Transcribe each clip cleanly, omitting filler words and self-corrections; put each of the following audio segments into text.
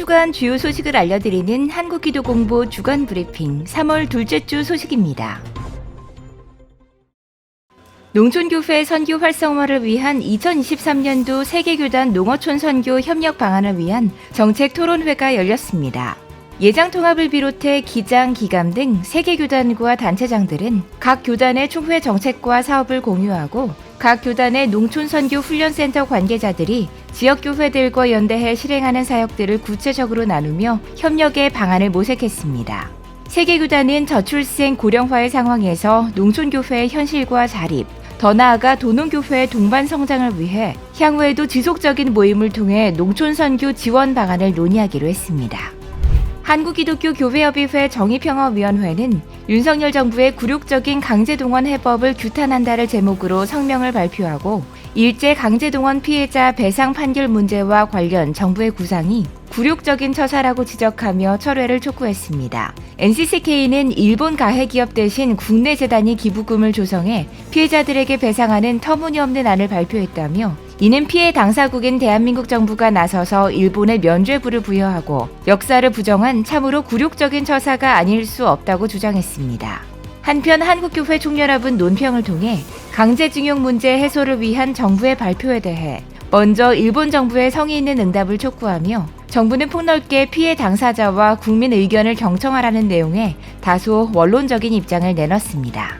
주간 주요 소식을 알려드리는 한국기도공보 주간 브리핑 3월 둘째 주 소식입니다. 농촌교회 선교 활성화를 위한 2023년도 세계교단 농어촌 선교 협력 방안을 위한 정책 토론회가 열렸습니다. 예장 통합을 비롯해 기장, 기감 등 세계교단과 단체장들은 각 교단의 총회 정책과 사업을 공유하고 각 교단의 농촌 선교 훈련센터 관계자들이 지역 교회들과 연대해 실행하는 사역들을 구체적으로 나누며 협력의 방안을 모색했습니다. 세계교단은 저출생 고령화의 상황에서 농촌교회의 현실과 자립, 더 나아가 도농교회의 동반 성장을 위해 향후에도 지속적인 모임을 통해 농촌 선교 지원 방안을 논의하기로 했습니다. 한국기독교교회협의회 정의평화위원회는 윤석열 정부의 굴욕적인 강제동원 해법을 규탄한다를 제목으로 성명을 발표하고 일제 강제동원 피해자 배상 판결 문제와 관련 정부의 구상이 굴욕적인 처사라고 지적하며 철회를 촉구했습니다. NCCK는 일본 가해기업 대신 국내 재단이 기부금을 조성해 피해자들에게 배상하는 터무니없는 안을 발표했다며 이는 피해 당사국인 대한민국 정부가 나서서 일본에 면죄부를 부여하고 역사를 부정한 참으로 굴욕적인 처사가 아닐 수 없다고 주장했습니다. 한편 한국교회 총연합은 논평을 통해 강제징용 문제 해소를 위한 정부의 발표에 대해 먼저 일본 정부의 성의 있는 응답을 촉구하며 정부는 폭넓게 피해 당사자와 국민 의견을 경청하라는 내용의 다소 원론적인 입장을 내놨습니다.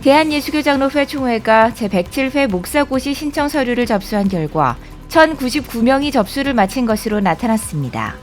대한예수교장로회 총회가 제107회 목사고시 신청 서류를 접수한 결과 1,099명이 접수를 마친 것으로 나타났습니다.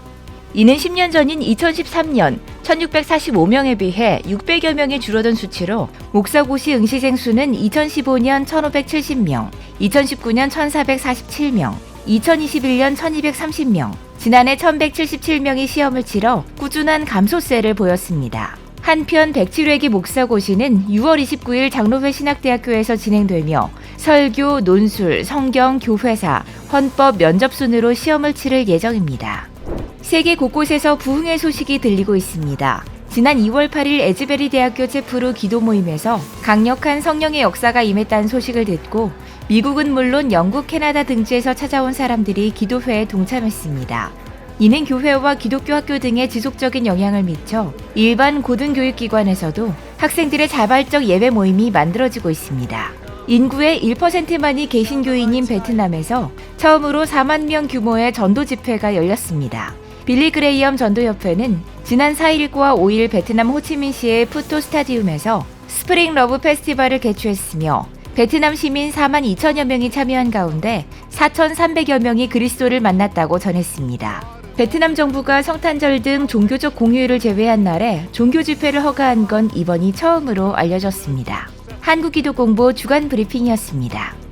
이는 10년 전인 2013년 1,645명에 비해 600여 명이 줄어든 수치로 목사고시 응시생 수는 2015년 1,570명, 2019년 1,447명, 2021년 1,230명, 지난해 1,177명이 시험을 치러 꾸준한 감소세를 보였습니다. 한편 107회기 목사고시는 6월 29일 장로회 신학대학교에서 진행되며 설교, 논술, 성경, 교회사, 헌법 면접 순으로 시험을 치를 예정입니다. 세계 곳곳에서 부흥의 소식이 들리고 있습니다. 지난 2월 8일 에즈베리 대학교 체프루 기도 모임에서 강력한 성령의 역사가 임했다는 소식을 듣고 미국은 물론 영국, 캐나다 등지에서 찾아온 사람들이 기도회에 동참했습니다. 이는 교회와 기독교 학교 등에 지속적인 영향을 미쳐 일반 고등교육기관에서도 학생들의 자발적 예배 모임이 만들어지고 있습니다. 인구의 1%만이 개신교인인 베트남에서 처음으로 4만 명 규모의 전도 집회가 열렸습니다. 빌리 그레이엄 전도협회는 지난 4일과 5일 베트남 호치민시의 푸토 스타디움에서 스프링 러브 페스티벌을 개최했으며 베트남 시민 4만 2천여 명이 참여한 가운데 4,300여 명이 그리스도를 만났다고 전했습니다. 베트남 정부가 성탄절 등 종교적 공휴일을 제외한 날에 종교 집회를 허가한 건 이번이 처음으로 알려졌습니다. 한국기도공보 주간 브리핑이었습니다.